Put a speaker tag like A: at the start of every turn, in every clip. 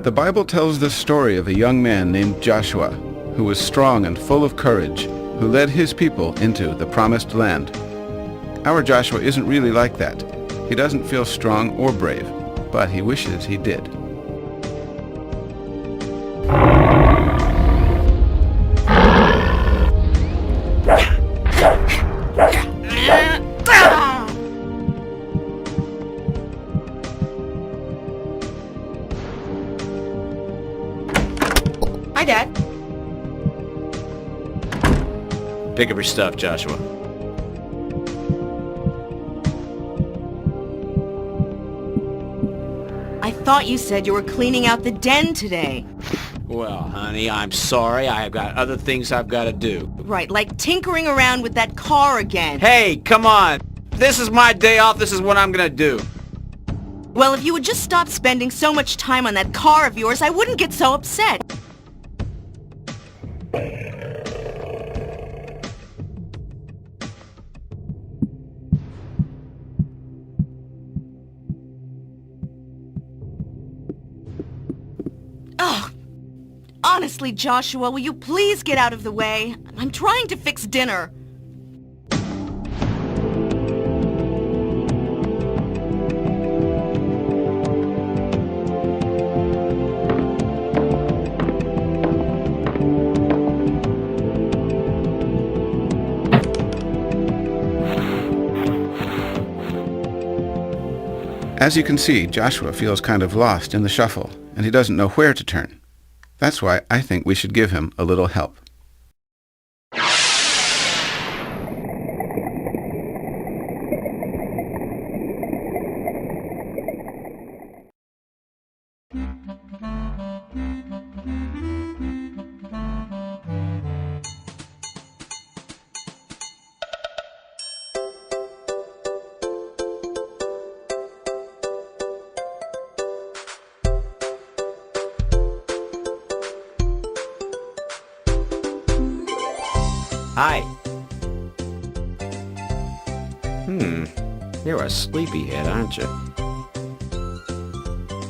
A: The Bible tells the story of a young man named Joshua, who was strong and full of courage, who led his people into the promised land. Our Joshua isn't really like that. He doesn't feel strong or brave, but he wishes he did.
B: Hi, Dad.
C: Pick up your stuff, Joshua.
B: I thought you said you were cleaning out the den today.
C: Well, honey, I'm sorry. I have got other things I've got to do.
B: Right, like tinkering around with that car again.
C: Hey, come on. This is my day off. This is what I'm going to do.
B: Well, if you would just stop spending so much time on that car of yours, I wouldn't get so upset. Oh, honestly, Joshua, will you please get out of the way? I'm trying to fix dinner.
A: As you can see, Joshua feels kind of lost in the shuffle, and he doesn't know where to turn. That's why I think we should give him a little help.
C: Hi. You're a sleepyhead, aren't you?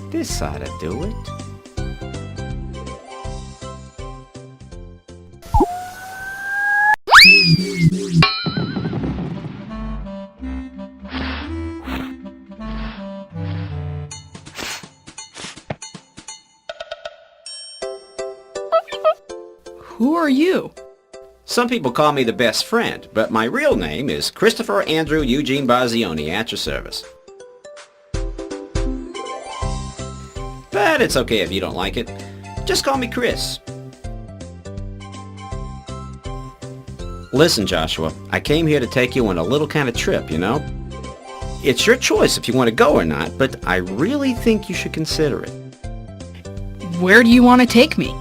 C: This ought to do it.
D: Who are you?
C: Some people call me the best friend, but my real name is Christopher Andrew Eugene Bazioni, at your service. But it's okay if you don't like it. Just call me Chris. Listen, Joshua, I came here to take you on a little kind of trip, you know? It's your choice if you want to go or not, but I really think you should consider it.
D: Where do you want to take me?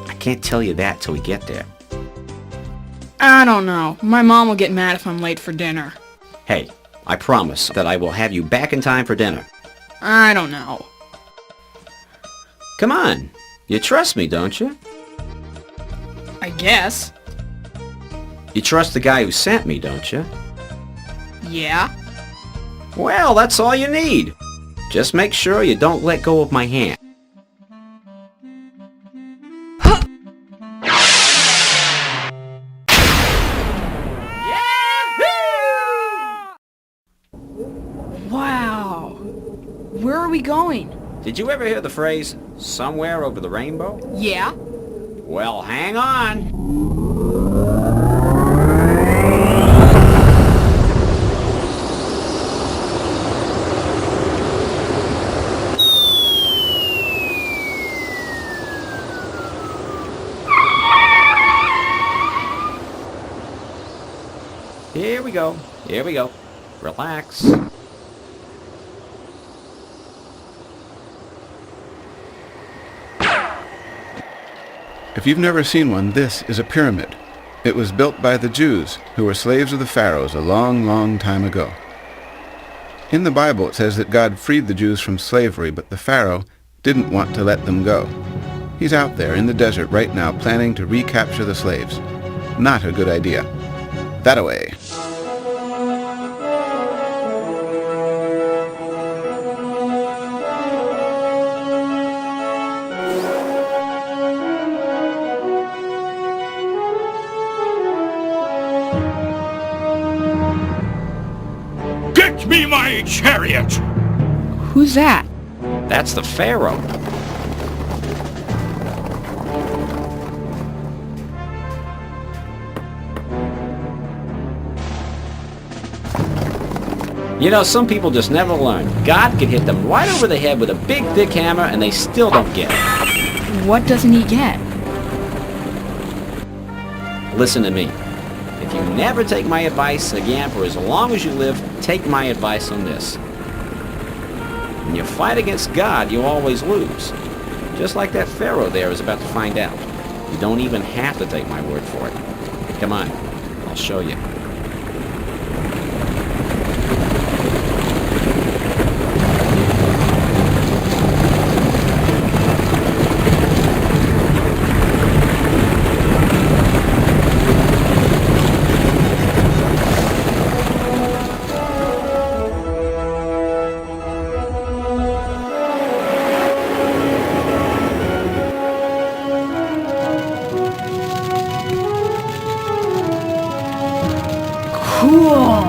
C: I can't tell you that till we get there.
D: I don't know. My mom will get mad if I'm late for dinner.
C: Hey, I promise that I will have you back in time for dinner.
D: I don't know.
C: Come on. You trust me, don't you?
D: I guess.
C: You trust the guy who sent me, don't you?
D: Yeah?
C: Well, that's all you need. Just make sure you don't let go of my hand.
D: Wow. Where are we going?
C: Did you ever hear the phrase, somewhere over the rainbow?
D: Yeah?
C: Well, hang on. Here we go. Here we go. Relax.
A: If you've never seen one, this is a pyramid. It was built by the Jews, who were slaves of the pharaohs a long, long time ago. In the Bible it says that God freed the Jews from slavery, but the pharaoh didn't want to let them go. He's out there in the desert right now planning to recapture the slaves. Not a good idea. That-a-way.
E: Get me my chariot!
D: Who's that?
C: That's the Pharaoh. You know, some people just never learn. God could hit them right over the head with a big, thick hammer, and they still don't get it.
D: What doesn't he get?
C: Listen to me. If you never take my advice again for as long as you live, take my advice on this. When you fight against God, you always lose. Just like that Pharaoh there is about to find out. You don't even have to take my word for it. Come on, I'll show you.
D: Cool.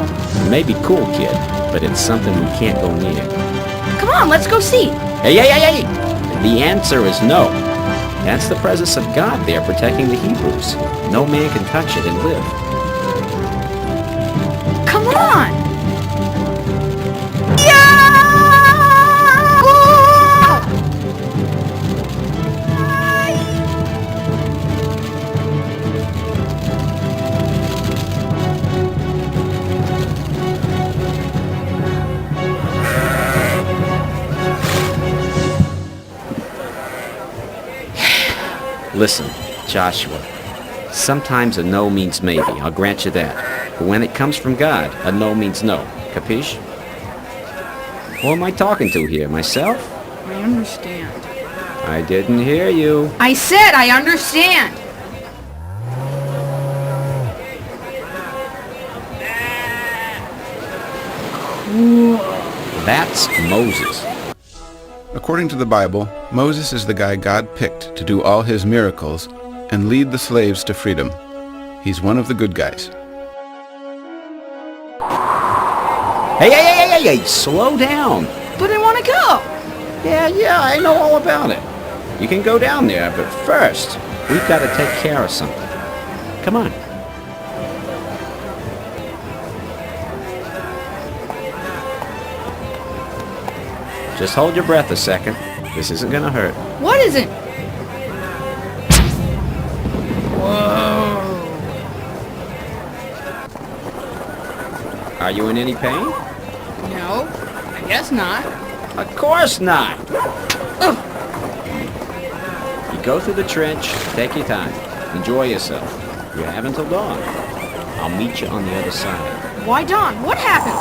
C: It may be cool, kid, but it's something we can't go near.
D: Come on, let's go see.
C: Hey, hey, hey, hey! The answer is no. That's the presence of God there protecting the Hebrews. No man can touch it and live.
D: Come on.
C: Listen, Joshua, sometimes a no means maybe, I'll grant you that. But when it comes from God, a no means no. Capiche? Who am I talking to here, myself?
D: I understand.
C: I didn't hear you.
D: I said I understand. Cool.
C: That's Moses.
A: According to the Bible, Moses is the guy God picked to do all his miracles and lead the slaves to freedom. He's one of the good guys.
C: Hey, hey, hey, hey, hey, slow down.
D: But I want to go.
C: Yeah, I know all about it. You can go down there, but first, we've got to take care of something. Come on. Just hold your breath a second. This isn't gonna hurt.
D: What isn't? Whoa.
C: Are you in any pain?
D: No, I guess not.
C: Of course not. You go through the trench, take your time. Enjoy yourself. You have until dawn. I'll meet you on the other side.
D: Why, Don? What happens?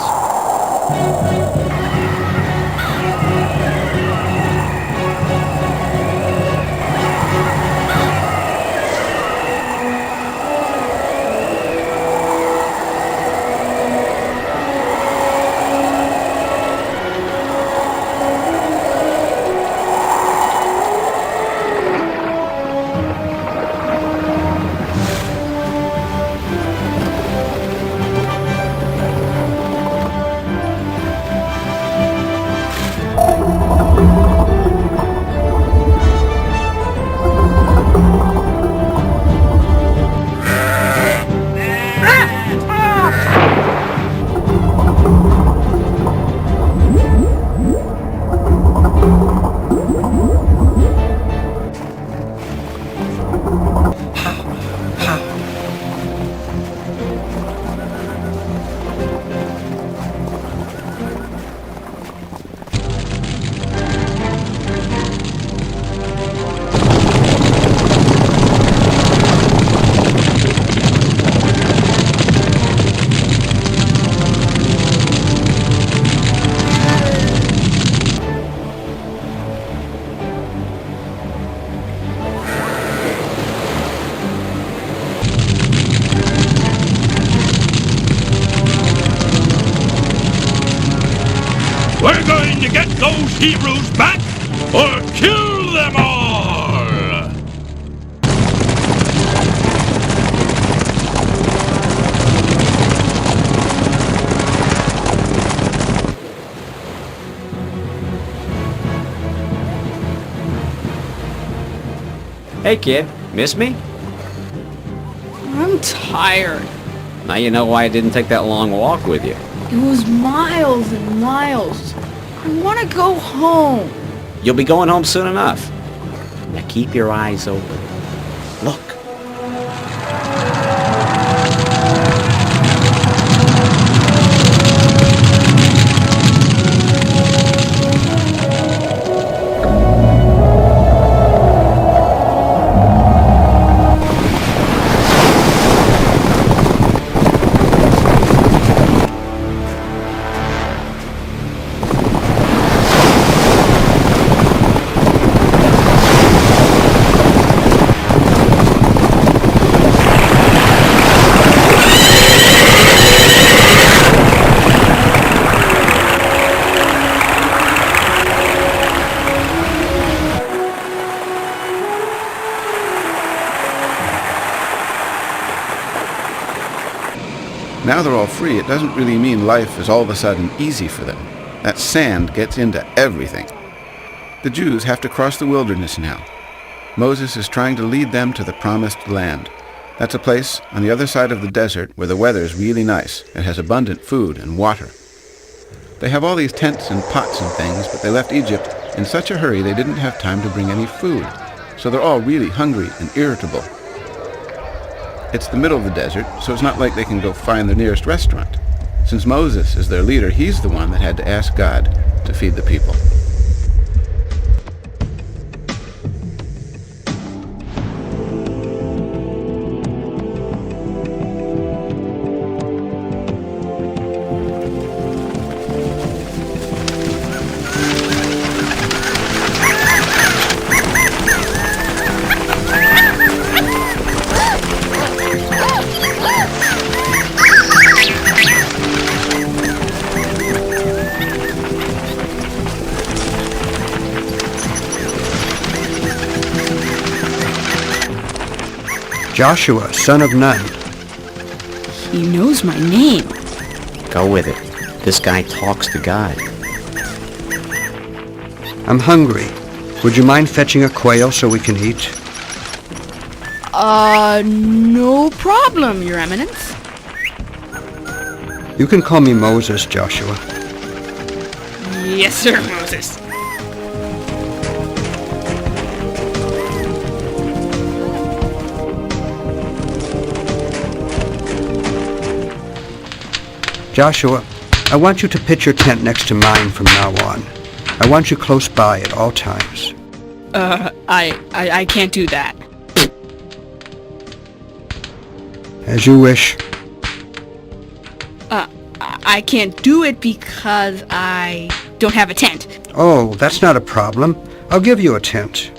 E: We're going to get those Hebrews back, or kill them all!
C: Hey kid, miss me?
D: I'm tired.
C: Now you know why I didn't take that long walk with you.
D: It was miles and miles. I want to go home.
C: You'll be going home soon enough. Now keep your eyes open. Look.
A: Now they're all free, it doesn't really mean life is all of a sudden easy for them. That sand gets into everything. The Jews have to cross the wilderness now. Moses is trying to lead them to the promised land. That's a place on the other side of the desert where the weather's really nice. It has abundant food and water. They have all these tents and pots and things, but they left Egypt in such a hurry they didn't have time to bring any food. So they're all really hungry and irritable. It's the middle of the desert, so it's not like they can go find the nearest restaurant. Since Moses is their leader, he's the one that had to ask God to feed the people.
F: Joshua, son of Nun.
D: He knows my name.
C: Go with it. This guy talks to God.
F: I'm hungry. Would you mind fetching a quail so we can eat?
D: No problem, Your Eminence.
F: You can call me Moses, Joshua.
D: Yes, sir, Moses.
F: Joshua, I want you to pitch your tent next to mine from now on. I want you close by at all times.
D: I can't do that.
F: As you wish.
D: I can't do it because I don't have a tent.
F: Oh, that's not a problem. I'll give you a tent.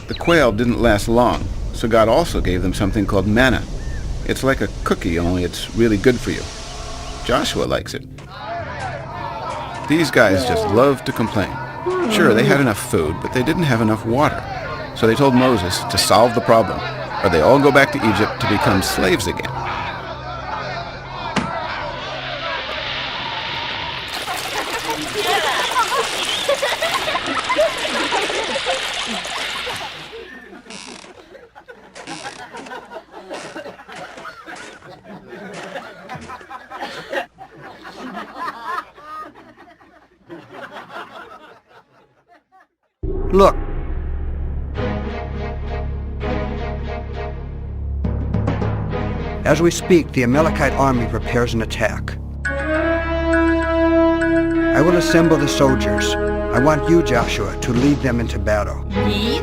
A: The quail didn't last long, so God also gave them something called manna. It's like a cookie, only it's really good for you. Joshua likes it. These guys just love to complain. Sure, they had enough food, but they didn't have enough water. So they told Moses to solve the problem, or they all go back to Egypt to become slaves again.
F: Look. As we speak, the Amalekite army prepares an attack. I will assemble the soldiers. I want you, Joshua, to lead them into battle.
D: Me?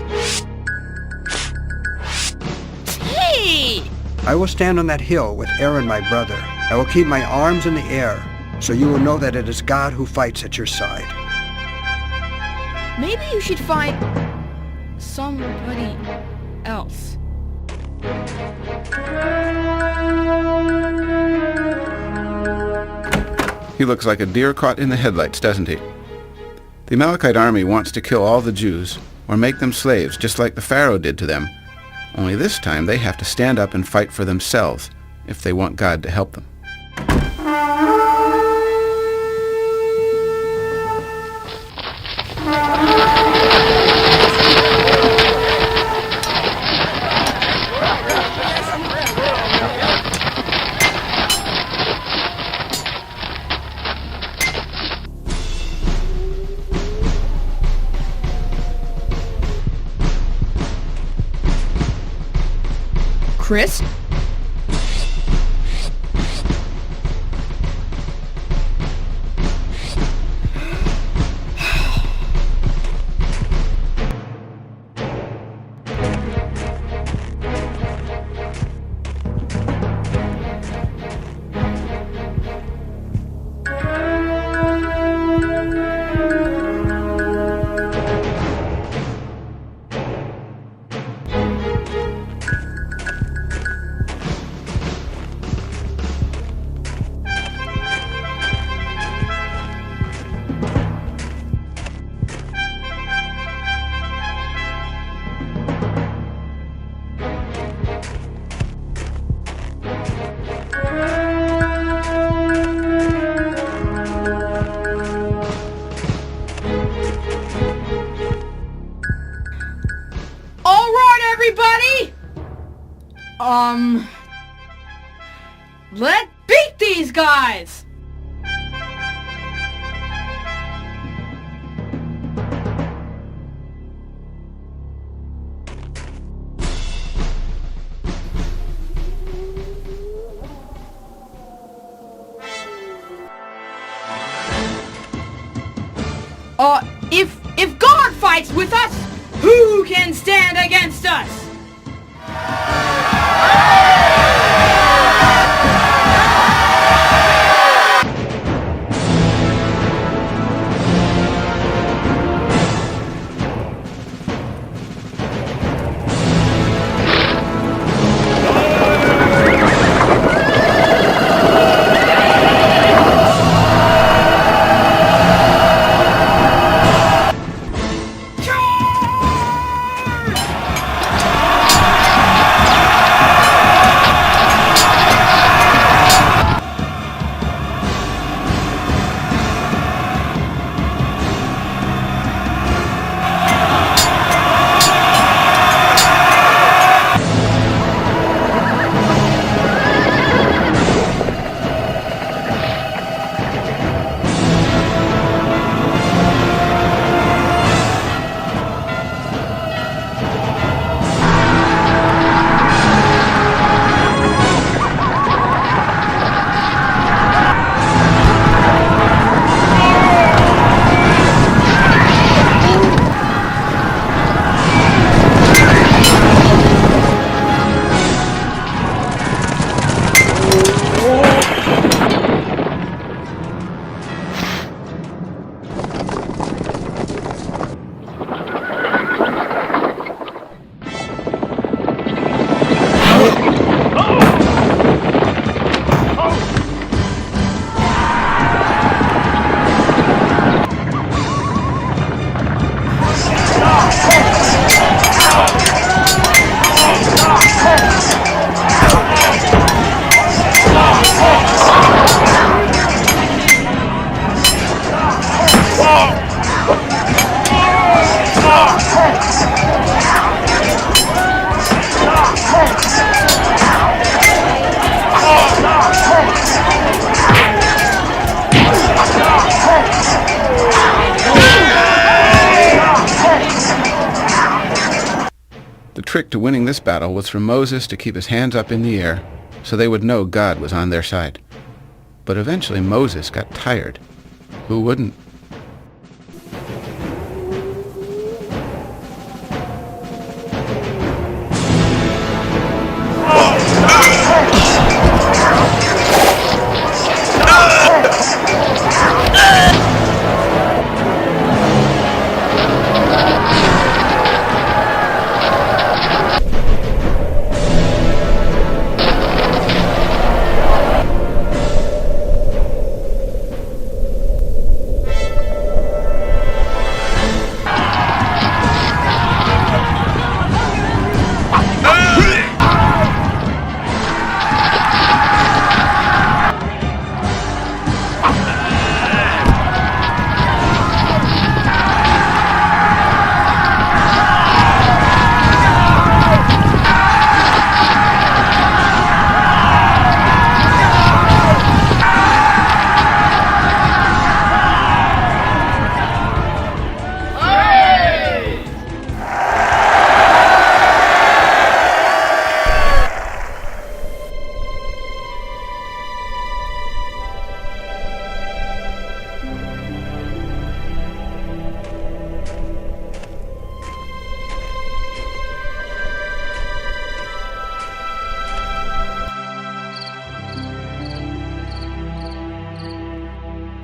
D: Hey!
F: I will stand on that hill with Aaron, my brother. I will keep my arms in the air, so you will know that it is God who fights at your side.
D: Maybe you should find somebody else.
A: He looks like a deer caught in the headlights, doesn't he? The Amalekite army wants to kill all the Jews, or make them slaves, just like the Pharaoh did to them. Only this time they have to stand up and fight for themselves if they want God to help them.
D: Chris? Everybody! Let's beat these guys! If God fights with us, who can stand against us?
A: The trick to winning this battle was for Moses to keep his hands up in the air so they would know God was on their side. But eventually Moses got tired. Who wouldn't?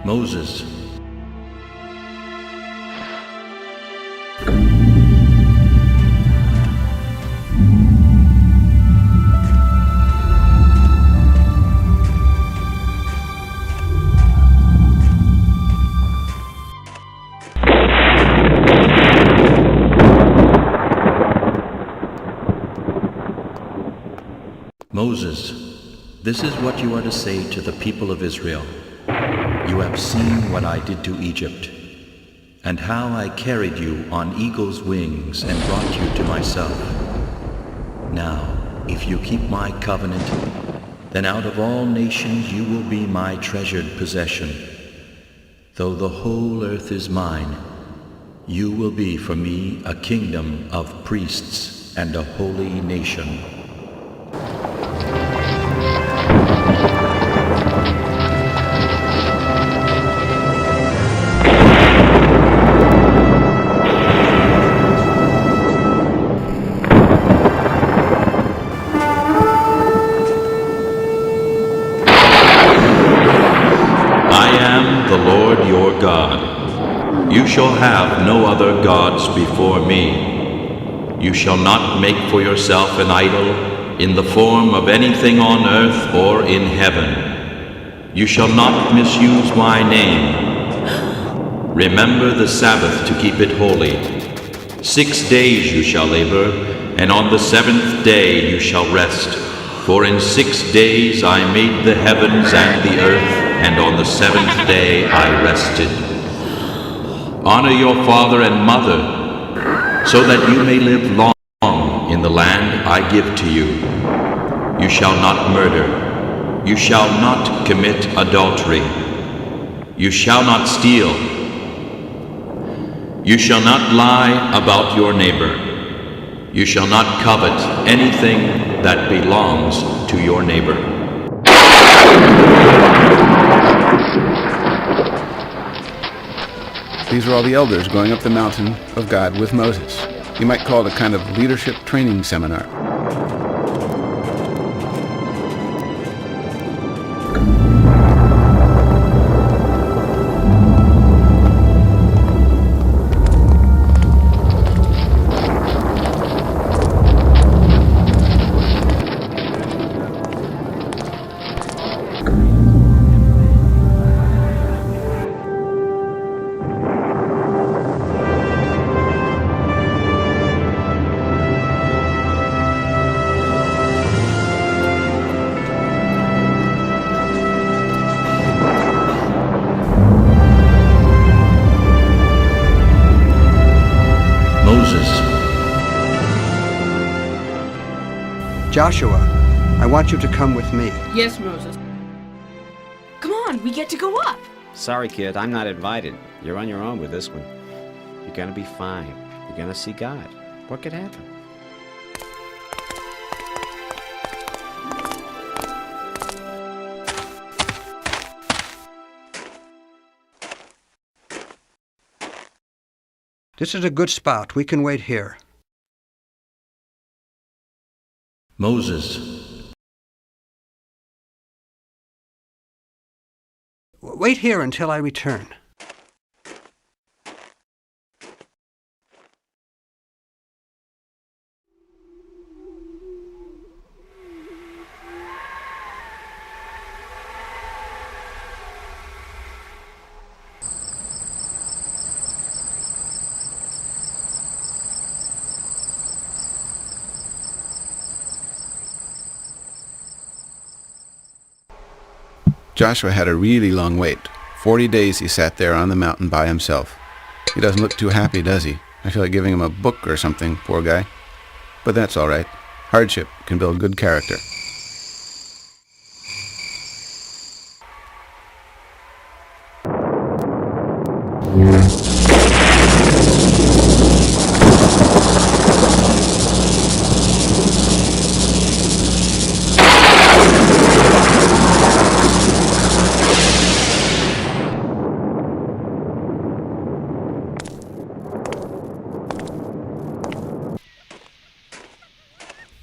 G: Moses. Moses, this is what you are to say to the people of Israel. You have seen what I did to Egypt, and how I carried you on eagle's wings and brought you to myself. Now, if you keep my covenant, then out of all nations you will be my treasured possession. Though the whole earth is mine, you will be for me a kingdom of priests and a holy nation. The Lord your God. You shall have no other gods before me. You shall not make for yourself an idol in the form of anything on earth or in heaven. You shall not misuse my name. Remember the Sabbath to keep it holy. 6 days you shall labor, and on the 7th day you shall rest. For in 6 days I made the heavens and the earth, and on the 7th day I rested. Honor your father and mother, so that you may live long in the land I give to you. You shall not murder. You shall not commit adultery. You shall not steal. You shall not lie about your neighbor. You shall not covet anything that belongs to your neighbor.
A: These are all the elders going up the mountain of God with Moses. You might call it a kind of leadership training seminar.
F: Joshua, I want you to come with me.
D: Yes, Moses.
B: Come on, we get to go up.
C: Sorry, kid, I'm not invited. You're on your own with this one. You're gonna be fine. You're gonna see God. What could happen?
F: This is a good spot. We can wait here.
G: Moses.
F: Wait here until I return.
A: Joshua had a really long wait. 40 days he sat there on the mountain by himself. He doesn't look too happy, does he? I feel like giving him a book or something, poor guy. But that's all right. Hardship can build good character.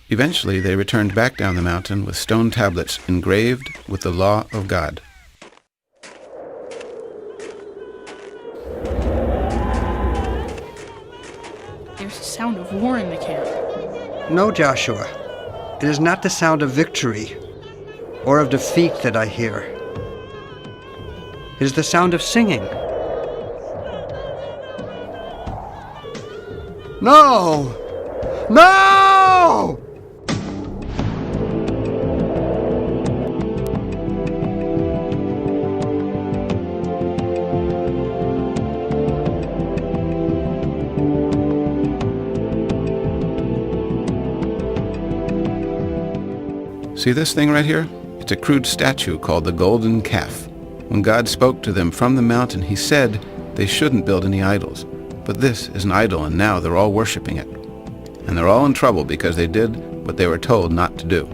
A: Eventually, they returned back down the mountain with stone tablets engraved with the law of God.
H: There's a sound of war in the camp.
F: No, Joshua. It is not the sound of victory or of defeat that I hear. It is the sound of singing. No! No!
A: See this thing right here? It's a crude statue called the Golden Calf. When God spoke to them from the mountain, he said they shouldn't build any idols. But this is an idol, and now they're all worshiping it. And they're all in trouble because they did what they were told not to do.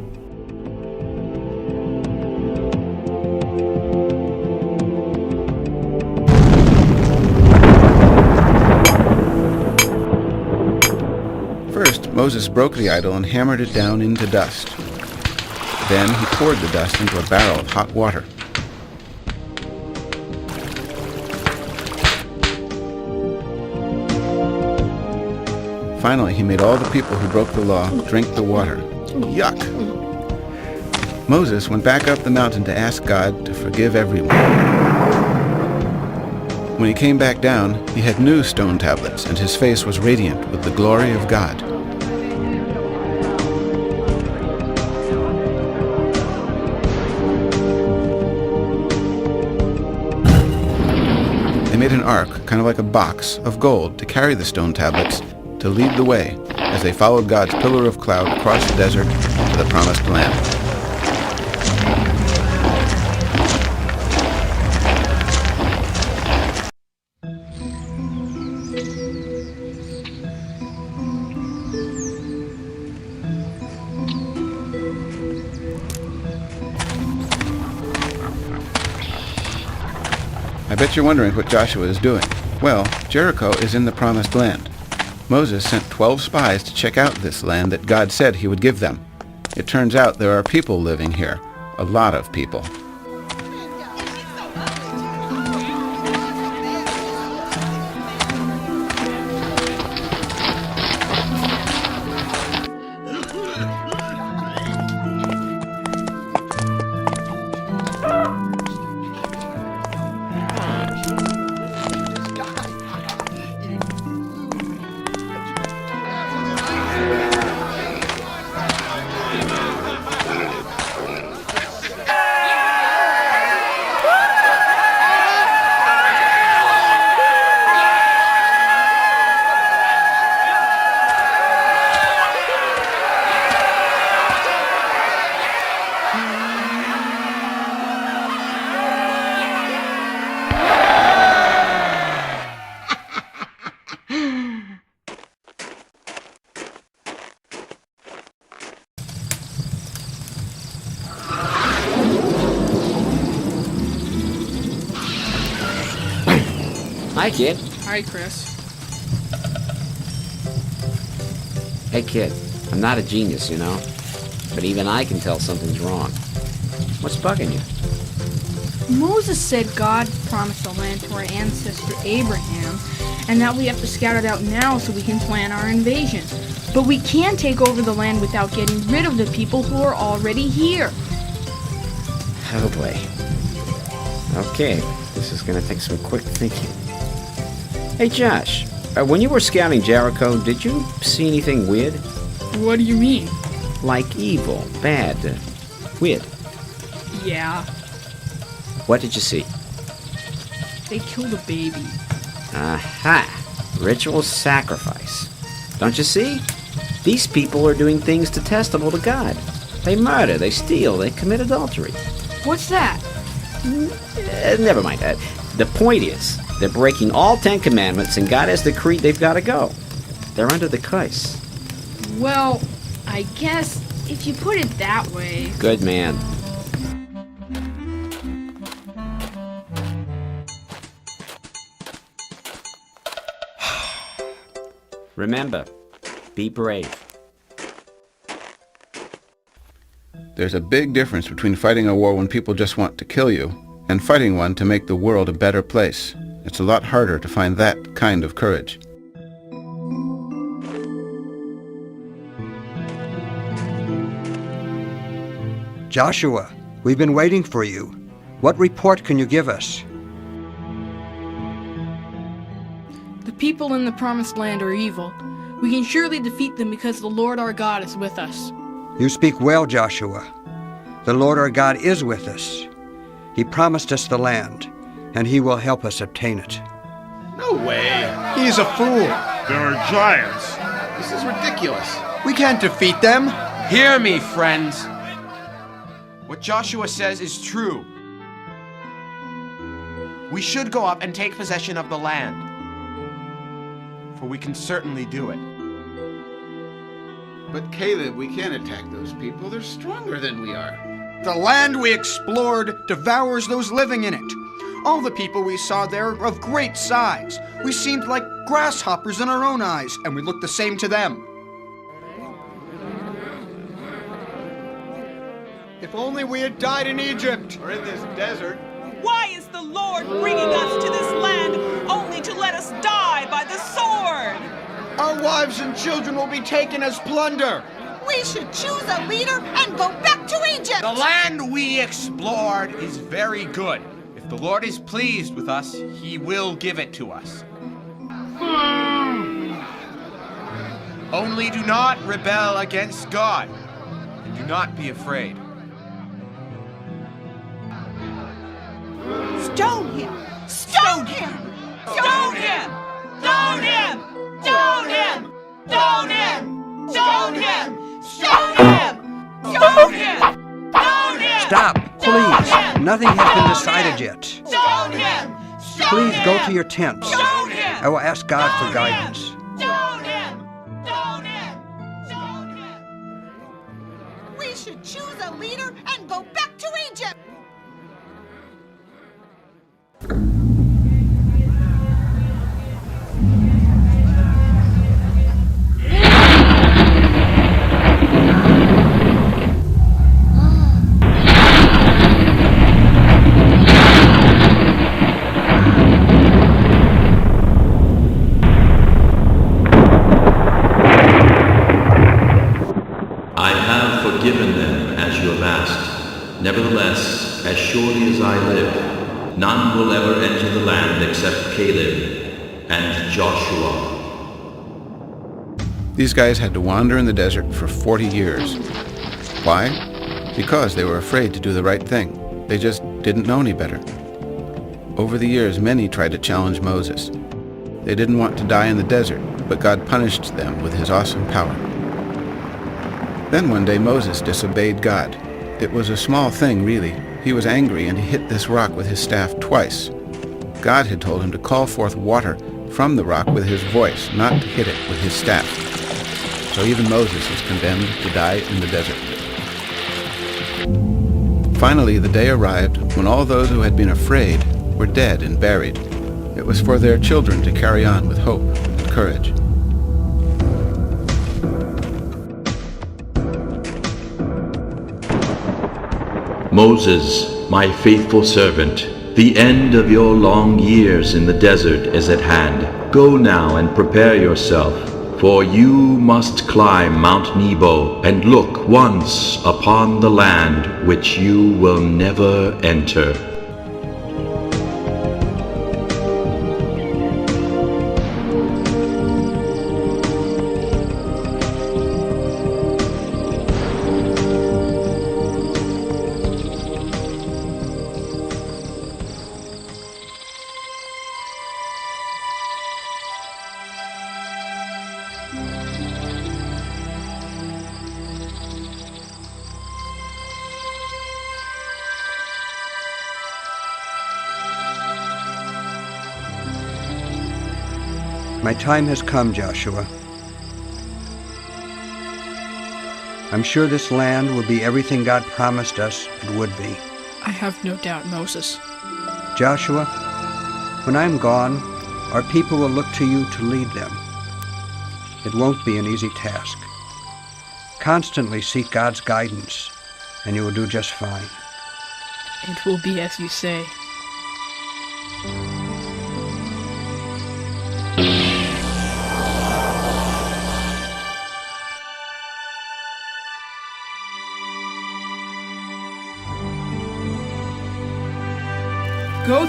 A: First, Moses broke the idol and hammered it down into dust. Then he poured the dust into a barrel of hot water. Finally, he made all the people who broke the law drink the water. Yuck! Moses went back up the mountain to ask God to forgive everyone. When he came back down, he had new stone tablets, and his face was radiant with the glory of God. They made an ark, kind of like a box, of gold to carry the stone tablets to lead the way as they followed God's pillar of cloud across the desert to the promised land. I bet you're wondering what Joshua is doing. Well, Jericho is in the promised land. Moses sent 12 spies to check out this land that God said he would give them. It turns out there are people living here, a lot of people.
C: Hi, kid.
H: Hi, Chris.
C: Hey, kid. I'm not a genius, you know. But even I can tell something's wrong. What's bugging you?
H: Moses said God promised the land to our ancestor Abraham, and that we have to scout it out now so we can plan our invasion. But we can't take over the land without getting rid of the people who are already here.
C: Oh, boy. Okay, this is gonna take some quick thinking. Hey, Josh, when you were scouting Jericho, did you see anything weird?
H: What do you mean?
C: Like evil, bad, weird.
H: Yeah,
C: What did you see?
H: they killed a baby.
C: Aha! Ritual sacrifice. Don't you see? These people are doing things detestable to God. They murder, they steal, they commit adultery.
H: What's that?
C: Never mind that. The point is, they're breaking all 10 commandments, and God has decreed they've got to go. They're under the curse.
H: Well, I guess if you put it that way.
C: Good man. Remember, be brave.
A: There's a big difference between fighting a war when people just want to kill you and fighting one to make the world a better place. It's a lot harder to find that kind of courage.
F: Joshua, we've been waiting for you. What report can you give us?
H: The people in the Promised Land are evil. We can surely defeat them because the Lord our God is with us.
F: You speak well, Joshua. The Lord our God is with us. He promised us the land, and he will help us obtain it.
I: No way. He's a fool.
E: There are giants.
I: This is ridiculous. We can't defeat them.
J: Hear me, friends. What Joshua says is true. We should go up and take possession of the land, for we can certainly do it.
A: But Caleb, we can't attack those people. They're stronger than we are.
I: The land we explored devours those living in it. All the people we saw there are of great size. We seemed like grasshoppers in our own eyes, and we looked the same to them. If only we had died in Egypt.
A: Or in this desert.
K: Why is the Lord bringing us to this land only to let us die by the sword?
I: Our wives and children will be taken as plunder.
B: We should choose a leader and go back to Egypt!
J: The land we explored is very good. If the Lord is pleased with us, he will give it to us. Only do not rebel against God, and do not be afraid.
B: Stone him! Stone him!
K: Stone him! Stone him! Stone him! Stone him! Stone him! Stone him! Stone him! Stone him!
F: Stop, please. Nothing has been decided yet.
K: Stone him!
F: Please go to your tents.
K: Stone him!
F: I will ask God for guidance.
K: Stone him! Stone him! Stone him!
B: We should choose a leader and go back to Egypt!
G: I have forgiven them as you have asked. Nevertheless, as surely as I live, none will ever enter the land except Caleb and Joshua.
A: These guys had to wander in the desert for 40 years. Why? Because they were afraid to do the right thing. They just didn't know any better. Over the years, many tried to challenge Moses. They didn't want to die in the desert, but God punished them with his awesome power. Then one day Moses disobeyed God. It was a small thing, really. He was angry and he hit this rock with his staff twice. God had told him to call forth water from the rock with his voice, not to hit it with his staff. So even Moses is condemned to die in the desert. Finally, the day arrived when all those who had been afraid were dead and buried. It was for their children to carry on with hope and courage.
G: Moses, my faithful servant, the end of your long years in the desert is at hand. Go now and prepare yourself, for you must climb Mount Nebo and look once upon the land which you will never enter.
F: My time has come, Joshua. I'm sure this land will be everything God promised us it would be.
H: I have no doubt, Moses.
F: Joshua, when I'm gone, our people will look to you to lead them. It won't be an easy task. Constantly seek God's guidance, and you will do just fine.
H: It will be as you say.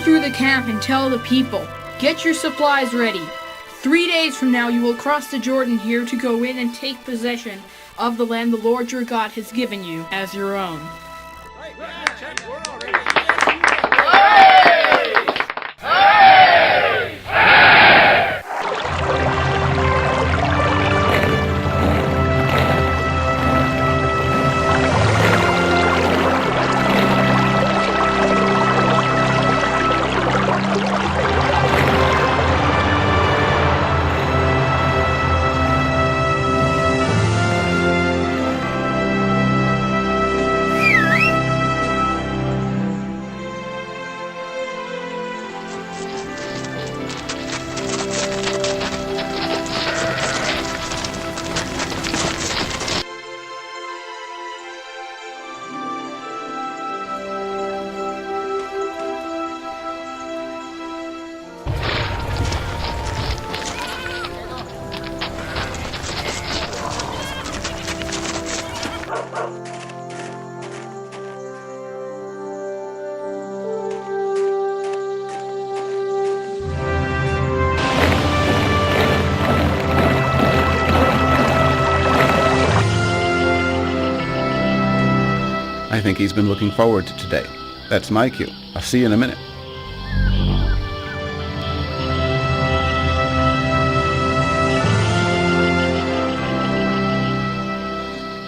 H: through the camp and tell the people, get your supplies ready. 3 days from now you will cross the Jordan here to go in and take possession of the land the Lord your God has given you as your own.
A: I think he's been looking forward to today. That's my cue. I'll see you in a minute.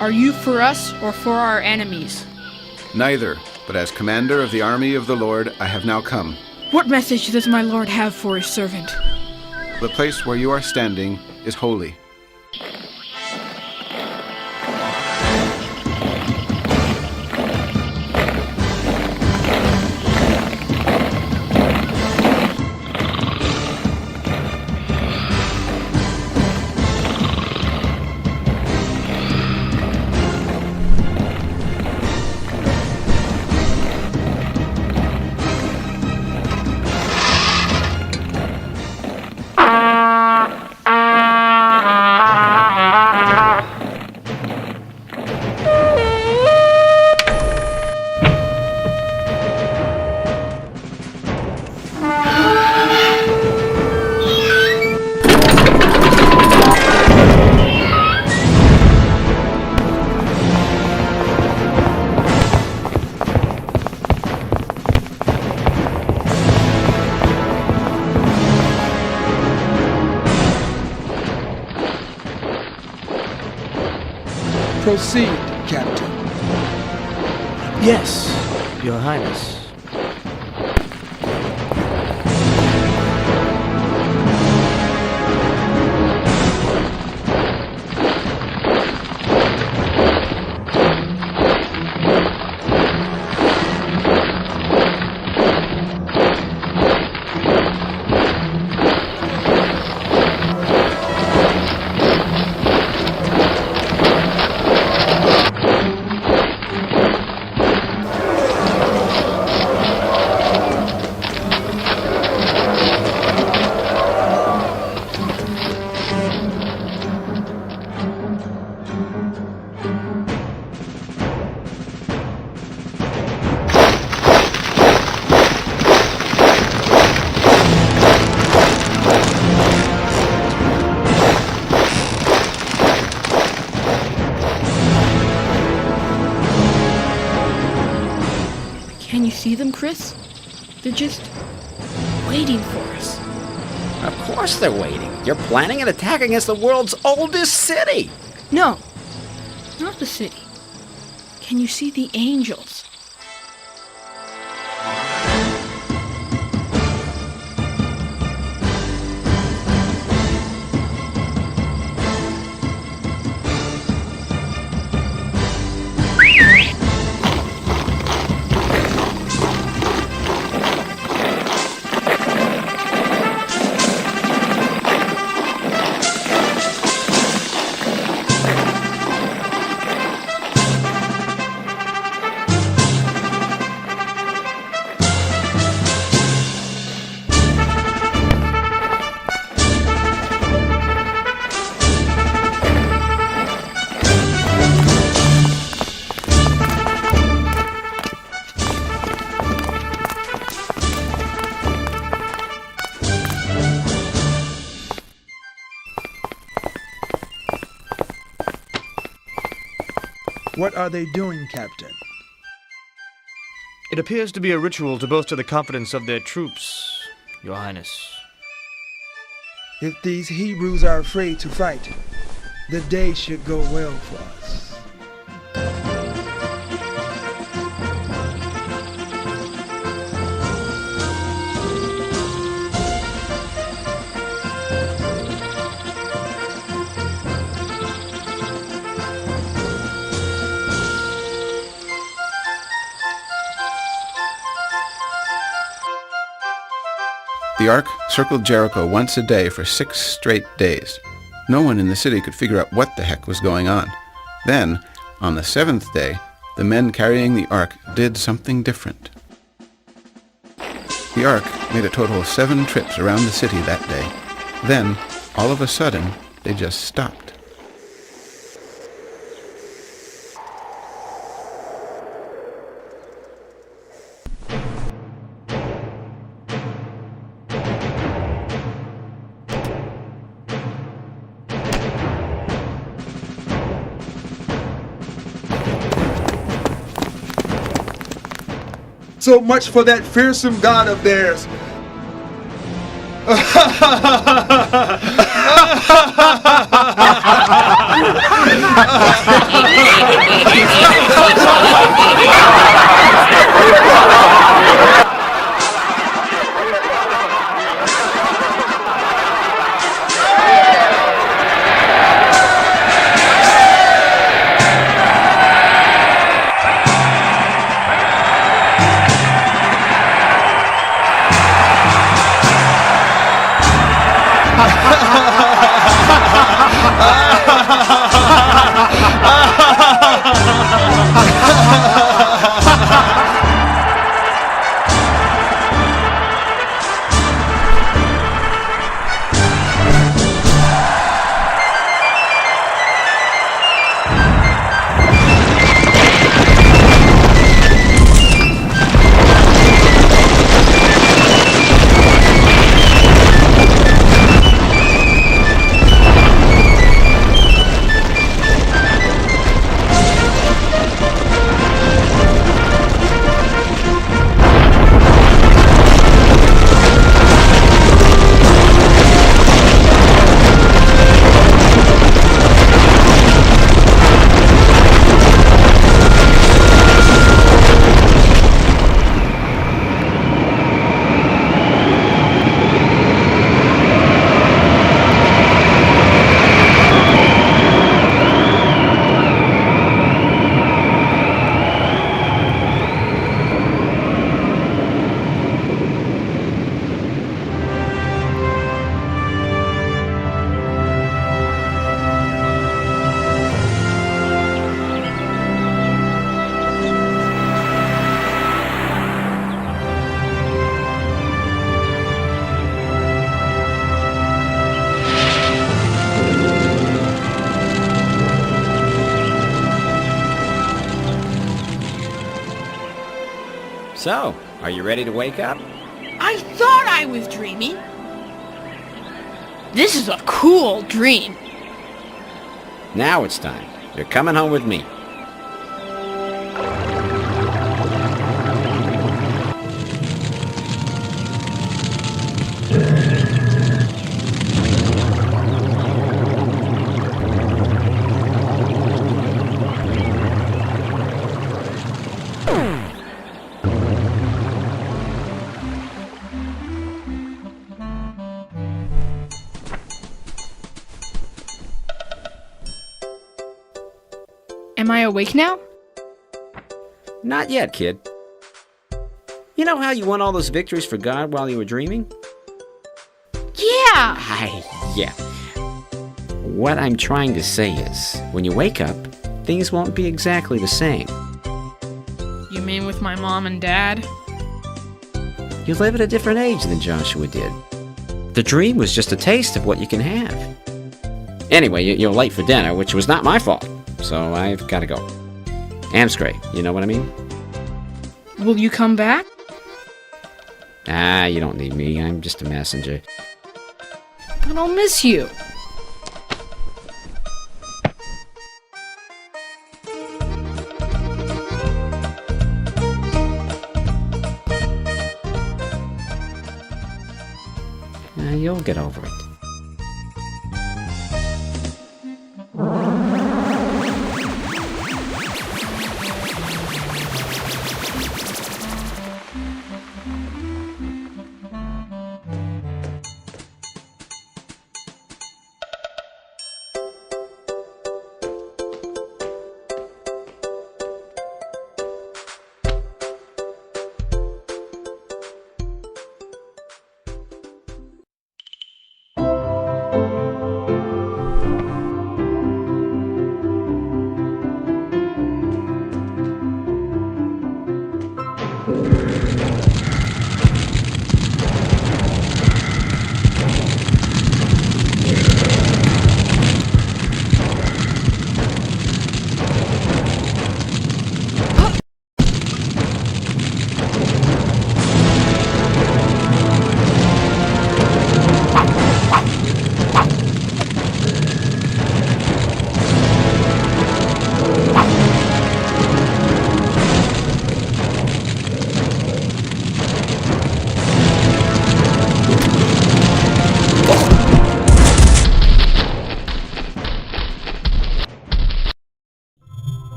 H: Are you for us or for our enemies?
A: Neither, but as commander of the army of the Lord, I have now come.
H: What message does my Lord have for his servant?
A: The place where you are standing is holy.
L: Proceed, Captain.
M: Yes, Your Highness.
H: Can you see them, Chris? They're just waiting for us.
C: Of course they're waiting. You're planning an attack against the world's oldest city.
H: No, not the city. Can you see the angels?
L: What are they doing, Captain?
M: It appears to be a ritual to bolster the confidence of their troops, Your Highness.
L: If these Hebrews are afraid to fight, the day should go well for us.
A: The ark circled Jericho once a day for 6 straight days. No one in the city could figure out what the heck was going on. Then, on the 7th day, the men carrying the ark did something different. The ark made a total of 7 trips around the city that day. Then, all of a sudden, they just stopped.
L: So much for that fearsome God of theirs.
C: So, are you ready to wake up?
H: I thought I was dreaming. This is a cool dream.
C: Now it's time. You're coming home with me.
H: Am I awake now?
C: Not yet, kid. You know how you won all those victories for God while you were dreaming?
H: Yeah!
C: Yeah. What I'm trying to say is, when you wake up, things won't be exactly the same.
H: You mean with my mom and dad?
C: You live at a different age than Joshua did. The dream was just a taste of what you can have. Anyway, you're late for dinner, which was not my fault, so I've got to go. Amscray, you know what I mean?
H: Will you come back?
C: You don't need me. I'm just a messenger.
H: But I'll miss you.
C: You'll get over it.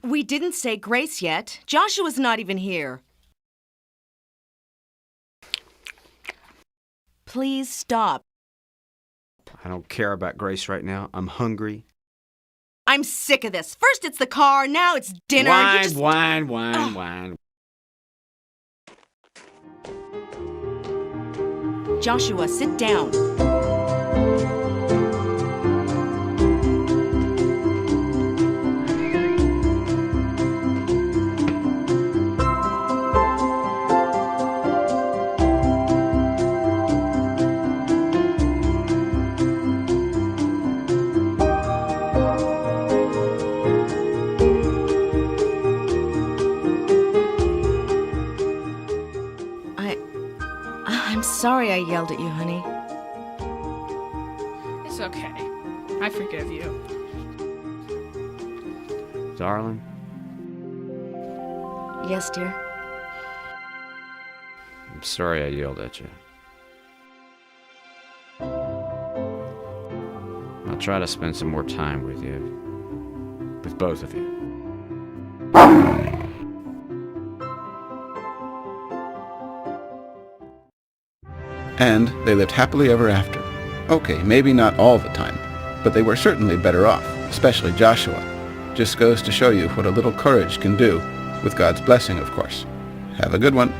B: We didn't say grace yet. Joshua's not even here. Please stop.
N: I don't care about grace right now. I'm hungry.
B: I'm sick of this. First it's the car, now it's dinner.
C: Wine.
B: Joshua, sit down. I'm sorry I yelled at you, honey.
H: It's okay. I forgive you.
N: Darling?
B: Yes, dear?
N: I'm sorry I yelled at you. I'll try to spend some more time with you. With both of you.
A: And they lived happily ever after. Okay, maybe not all the time, but they were certainly better off, especially Joshua. Just goes to show you what a little courage can do, with God's blessing, of course. Have a good one.